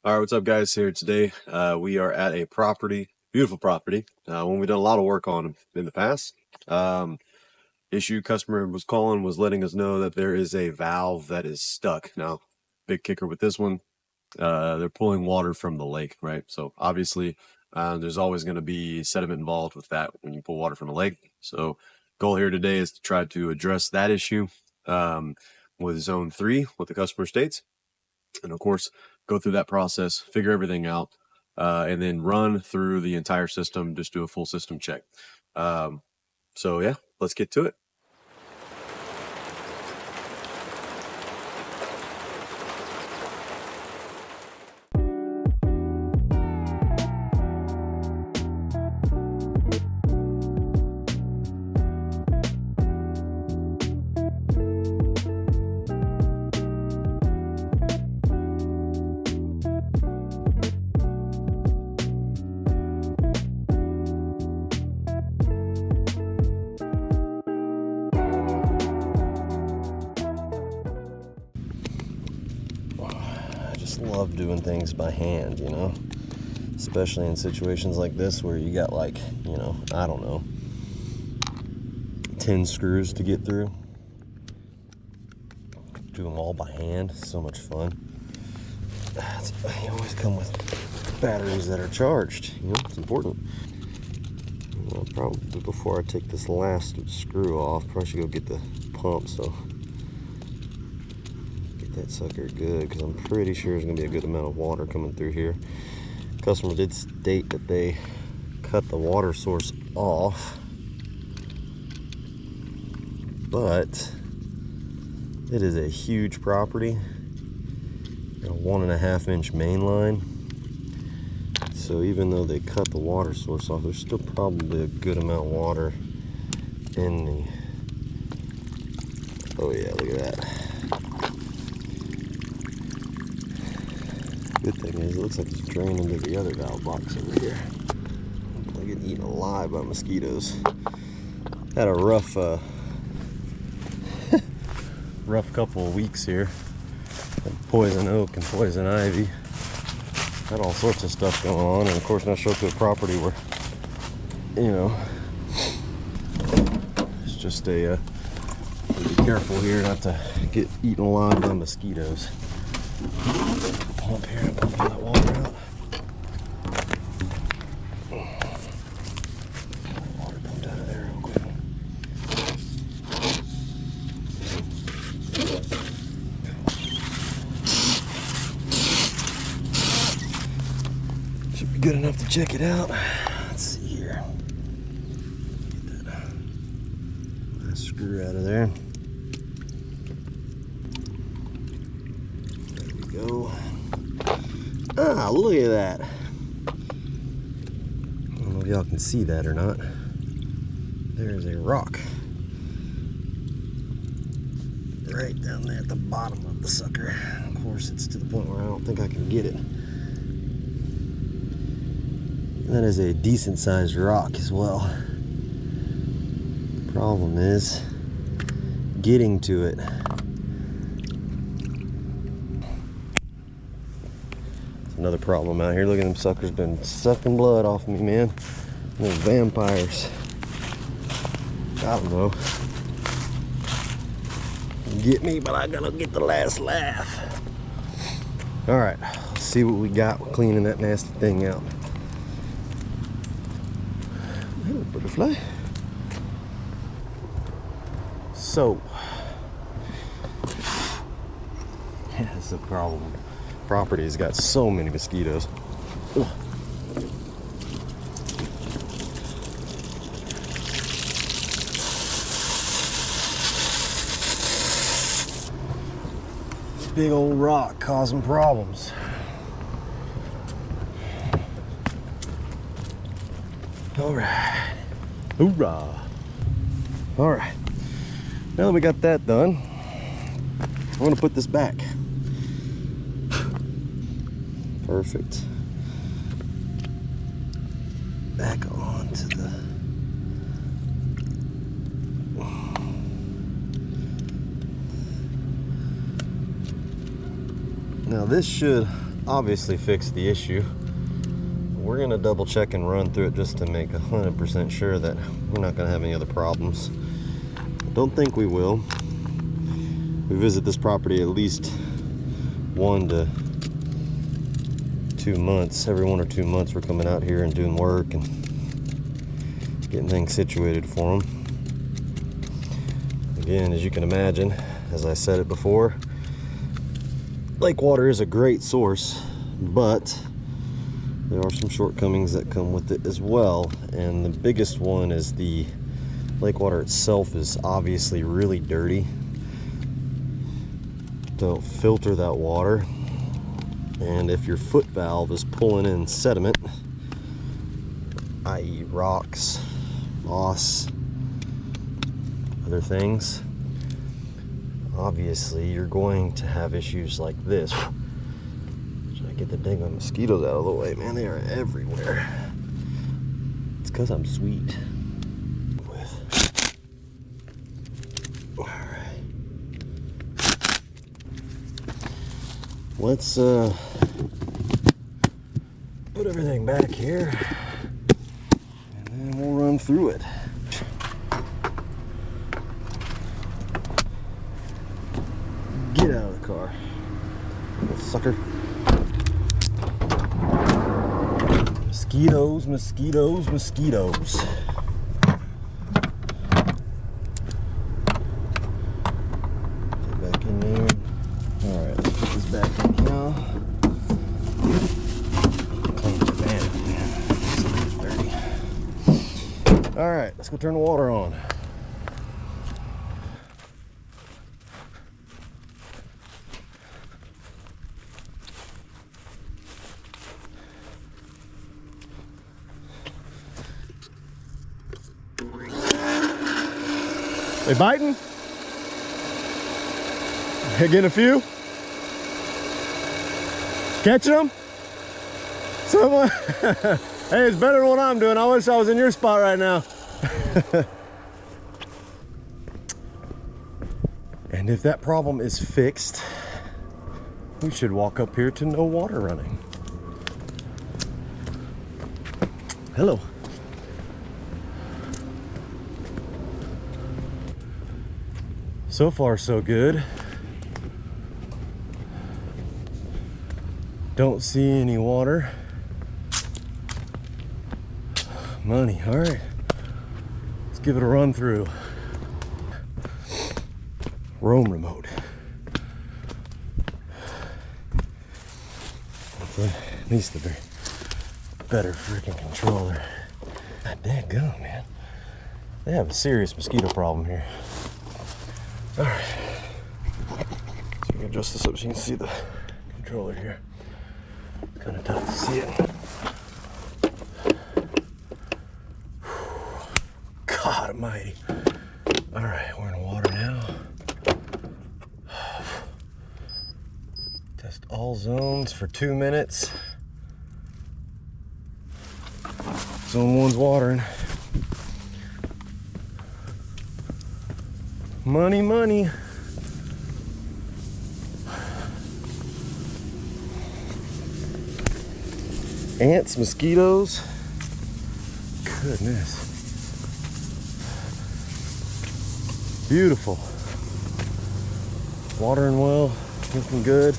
All right, what's up, guys? Here today, we are at a property, beautiful property. One we've done a lot of work on in the past. Issue customer was calling, was letting us know that there is a valve that is stuck. Now, big kicker with this one, they're pulling water from the lake, right? So obviously, there's always going to be sediment involved with that when you pull water from a lake. So, goal here today is to try to address that issue with Zone 3, what the customer states. And of course, go through that process, figure everything out, and then run through the entire system, just do a full system check. So yeah, let's get to it. I just love doing things by hand, you know, especially in situations like this where you got like, you know, I don't know, 10 screws to get through. Do them all by hand, so much fun. You always come with batteries that are charged, you know, it's important. Probably before I take this last screw off, probably should go get the pump, so that sucker good, because I'm pretty sure there's going to be a good amount of water coming through here. Customer did state that they cut the water source off, but it is a huge property, a 1.5 inch main line. So even though they cut the water source off, there's still probably a good amount of water in the, oh yeah, look at that. Good thing is, it looks like it's draining into the other valve box over here. I get eaten alive by mosquitoes. Had a rough, rough couple of weeks here. Had poison oak and poison ivy. Had all sorts of stuff going on, and of course, now show up to a property where, you know, it's just a be careful here not to get eaten alive by mosquitoes. Pump here and pump that water out. Water pumped out of there real quick. Should be good enough to check it out. Let's see here. Get that last screw out of there. There we go. Ah, look at that. I don't know if y'all can see that or not. There's a rock right down there at the bottom of the sucker. Of course, it's to the point where I don't think I can get it. And that is a decent sized rock as well. The problem is getting to it. Another problem out here. Look at them suckers, been sucking blood off me, man. Those vampires. I don't know. Get me, but I gotta get the last laugh. All right, let's see what we got with cleaning that nasty thing out. Hello, butterfly. So, yeah, that's a problem. Property has got so many mosquitoes. Ugh. This big old rock causing problems. All right. Hoorah. All right. Now that we got that done, I'm gonna put this back. Perfect. Back onto the Now this should obviously fixed the issue. We're gonna double check and run through it just to make 100% sure that we're not gonna have any other problems. Don't think we will. We visit this property at least 1 to 2 months. Every 1 or 2 months we're coming out here and doing work and getting things situated for them. Again, as you can imagine, as I said it before, lake water is a great source, but there are some shortcomings that come with it as well. And the biggest one is the lake water itself is obviously really dirty. Don't filter that water. And if your foot valve is pulling in sediment, i.e. rocks, moss, other things, obviously you're going to have issues like this. Should I get the dang on mosquitoes out of the way? Man, they are everywhere. It's because I'm sweet. Alright. Let's put everything back here and then we'll run through it. Get out of the car, little sucker. Mosquitoes, mosquitoes, mosquitoes. Get back in there. Alright, let's put this back in here. Clean the van up, man. It's dirty. Alright, let's go turn the water on. They biting? Getting a few? Catching them? Someone? Hey, it's better than what I'm doing. I wish I was in your spot right now. And if that problem is fixed, we should walk up here to no water running. Hello. So far, so good. Don't see any water. Money, all right. Let's give it a run through. Roam remote. At least the better freaking controller. God dadgum, man. They have a serious mosquito problem here. All right, so you can adjust this up so you can see the controller here. It's kind of tough to see it. God almighty. All right, we're in the water now. Test all zones for 2 minutes. Zone 1's watering. Money, money. Ants, mosquitoes. Goodness. Beautiful. Watering well, looking good.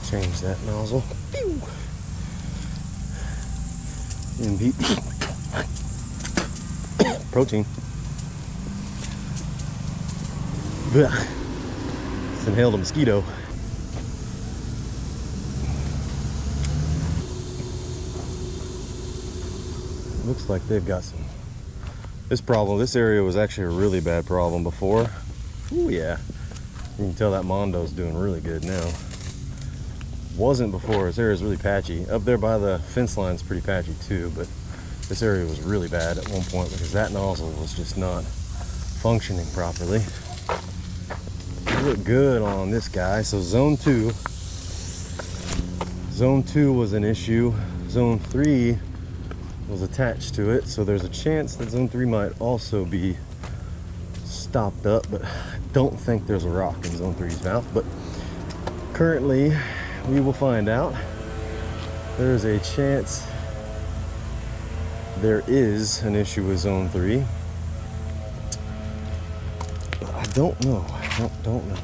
Change that nozzle. Pew! Protein. Blech. Just inhaled a mosquito. Looks like they've got some. This area was actually a really bad problem before. Ooh, yeah. You can tell that Mondo's doing really good now. Wasn't before. This area is really patchy. Up there by the fence line is pretty patchy too, but this area was really bad at one point because that nozzle was just not functioning properly. It looked good on this guy. So zone 2 Zone 2 was an issue. Zone 3 was attached to it, so there's a chance that Zone 3 might also be stopped up, but I don't think there's a rock in Zone 3's mouth. But currently, we will find out. There's a chance there is an issue with Zone 3. But I don't know. I don't know.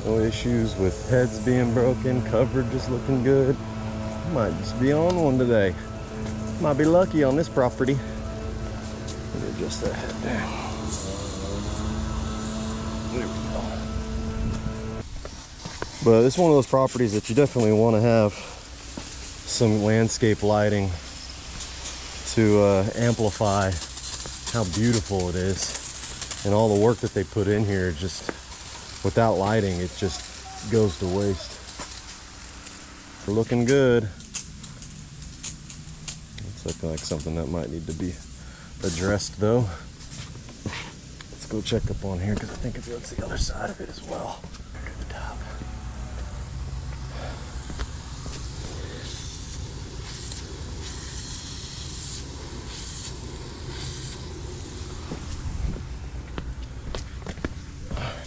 No issues with heads being broken, coverage is looking good. Might just be on one today. Might be lucky on this property. Let me adjust that head down. There we go. But it's one of those properties that you definitely want to have some landscape lighting to amplify how beautiful it is. And all the work that they put in here, just without lighting, it just goes to waste. We're looking good. It's looking like something that might need to be addressed though. Let's go check up on here because I think it looks the other side of it as well. At the top.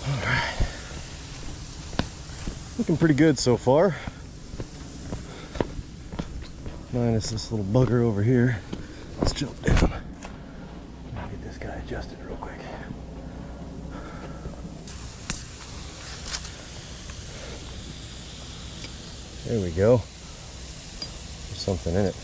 Alright. Looking pretty good so far. Minus this little bugger over here. Let's jump down. Get this guy adjusted real quick. There we go. There's something in it.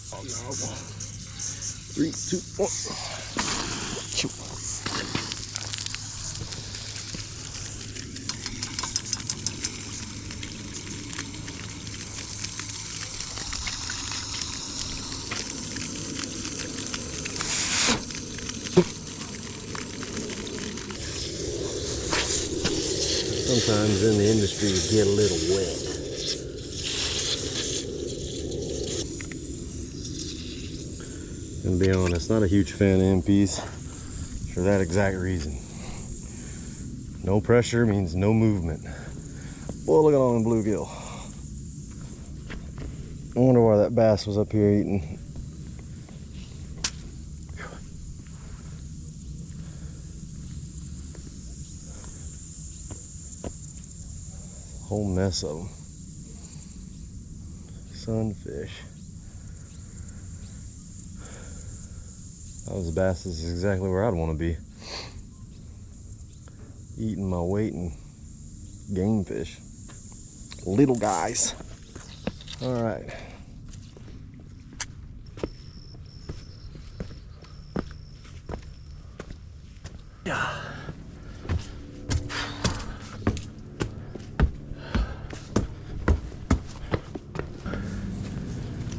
Oh no. 3, 2, 1. Shoot. Sometimes in the industry you get a little wet. And to be honest, not a huge fan of MPs for that exact reason. No pressure means no movement. Boy, look at all them bluegill. I wonder why that bass was up here eating. Whole mess of them. Sunfish. Those bass is exactly where I'd want to be. Eating my weight in game fish. Little guys. All right. Yeah.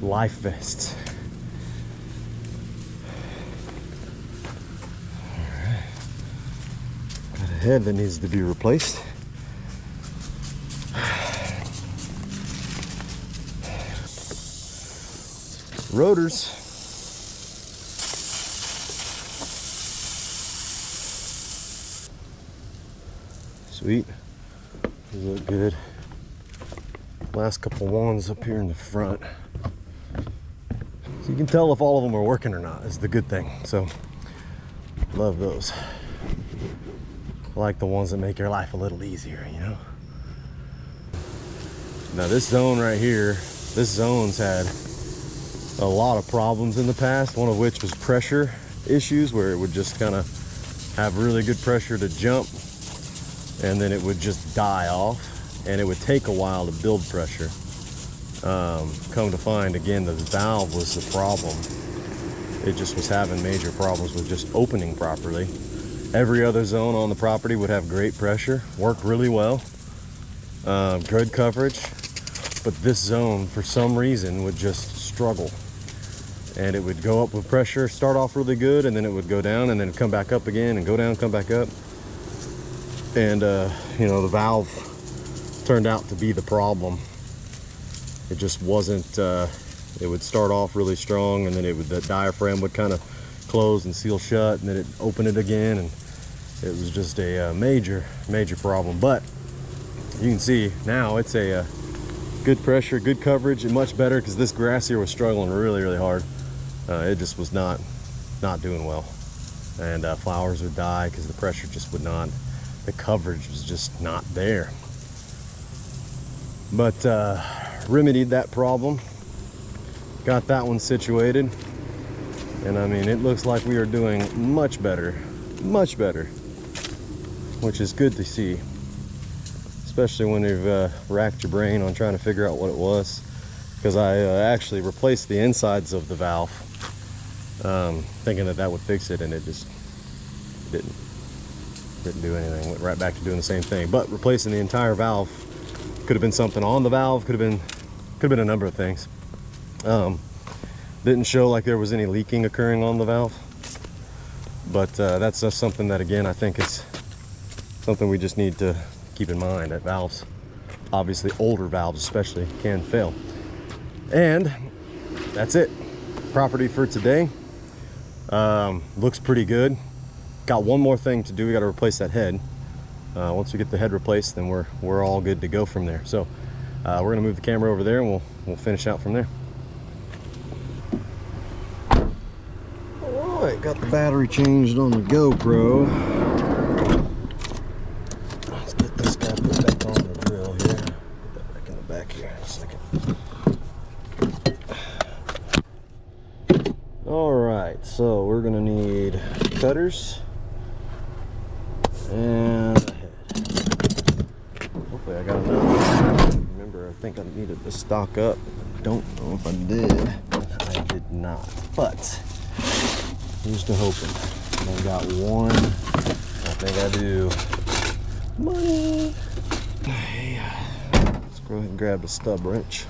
Life vests. Alright. Got a head that needs to be replaced. Rotors. Sweet. These look good. Last couple ones up here in the front. So you can tell if all of them are working or not, is the good thing. So, love those. I like the ones that make your life a little easier, you know? Now this zone right here, this zone's had a lot of problems in the past, one of which was pressure issues, where it would just kind of have really good pressure to jump, and then it would just die off, and it would take a while to build pressure. Come to find, again, the valve was the problem. It just was having major problems with just opening properly. Every other zone on the property would have great pressure, work really well, good coverage, but this zone for some reason would just struggle. And it would go up with pressure, start off really good, and then it would go down and then come back up again and go down, come back up. And you know, the valve turned out to be the problem. It just wasn't, it would start off really strong, and then the diaphragm would kind of close and seal shut, and then it open it again, and it was just a major problem. But you can see now it's a good pressure, good coverage, and much better, because this grass here was struggling really hard. It just was not doing well, and flowers would die because the pressure just would not, the coverage was just not there. But remedied that problem, got that one situated, and I mean, it looks like we are doing much better, which is good to see, especially when you've racked your brain on trying to figure out what it was, because I actually replaced the insides of the valve, thinking that would fix it, and it just didn't do anything. Went right back to doing the same thing. But replacing the entire valve could have been something on the valve, could have been a number of things. Didn't show like there was any leaking occurring on the valve, but that's just something that, again, I think is something we just need to keep in mind, that valves, obviously older valves especially, can fail. And that's it, property for today. Looks pretty good. Got one more thing to do. We got to replace that head. Once we get the head replaced, then we're all good to go from there. So we're gonna move the camera over there, and we'll finish out from there. All right, got the battery changed on the GoPro. Let's get this guy put back on the drill here. Put that back in the back here in a second. All right, so we're gonna need cutters and a head. Hopefully I got enough. Remember, I think I needed to stock up. Don't know if I did. I did not, but here's to hoping. I got one. I think I do. Money. Hey, let's go ahead and grab the stub wrench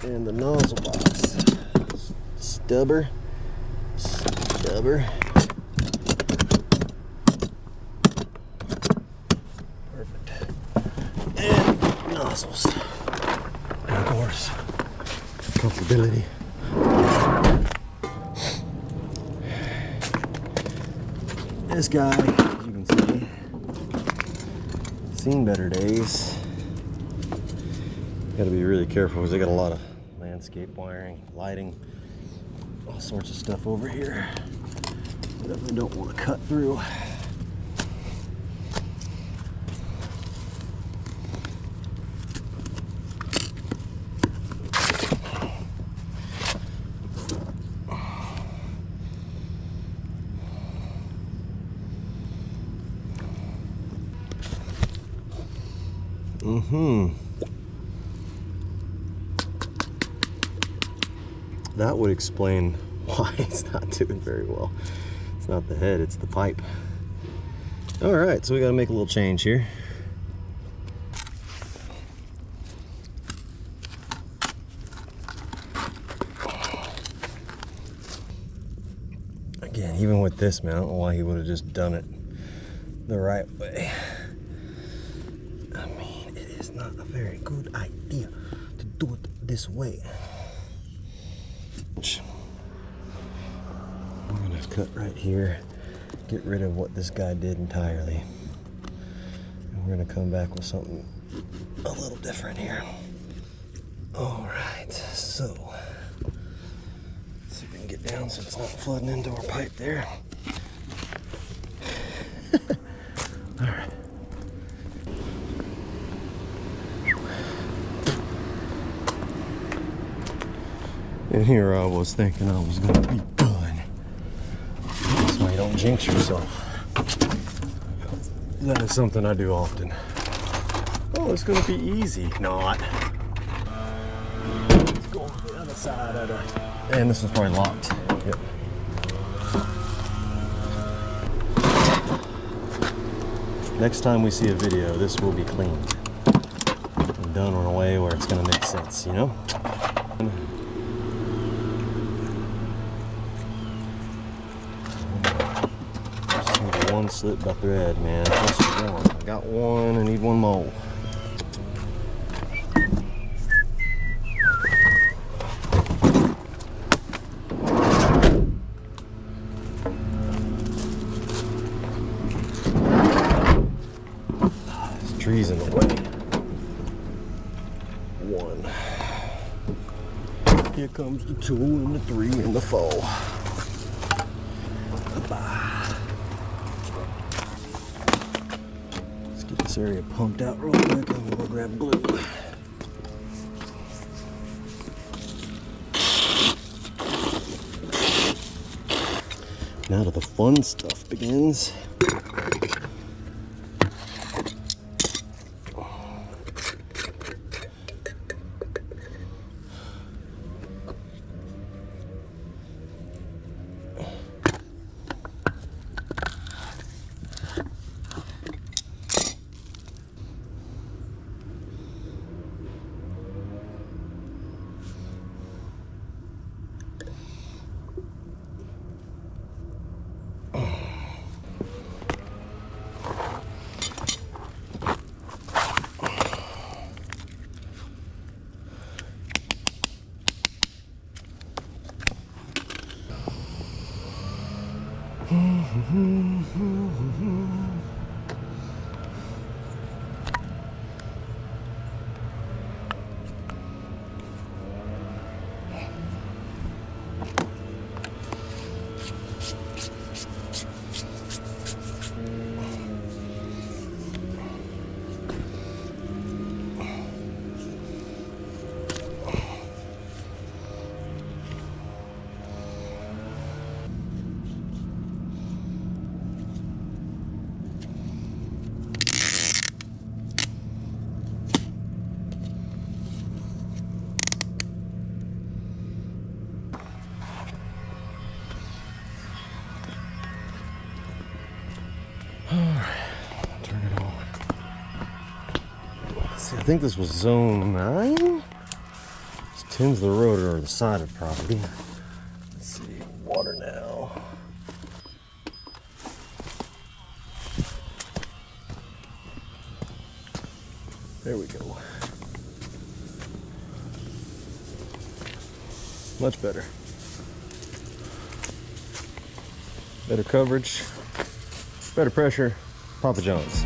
and the nozzle box. Stubber. Perfect. And nozzles. And of course, comfortability. This guy, as you can see, seen better days. Got to be really careful because they got a lot of landscape wiring, lighting, all sorts of stuff over here. Definitely don't want to cut through. That would explain why it's not doing very well. It's not the head, it's the pipe. All right, so we gotta make a little change here. Again, even with this mount, I don't know why he would have just done it the right way. I mean, it is not a very good idea to do it this way. I'm gonna cut right here, get rid of what this guy did entirely. And we're gonna come back with something a little different here. All right, so let's see if we can get down so it's not flooding into our pipe there. All right. And here I was thinking I was gonna be done. That's why you don't jinx yourself. That is something I do often. Oh, it's gonna be easy. Not. Let's go on the other side of the... And this is probably locked. Yep. Next time we see a video, this will be cleaned and done in a way where it's going to make sense, you know? Just need one slip by thread, man. Just one. I got one. I need one more. Trees in the way. One. Here comes the 2 and the 3 and the 4. Let's get this area pumped out real quick. I'm gonna go grab glue. Now that the fun stuff begins. Turn it on. See, I think this was zone 9. This tends the road or the side of the property. Let's see, water now. There we go. Much better. Better coverage, better pressure, Papa John's.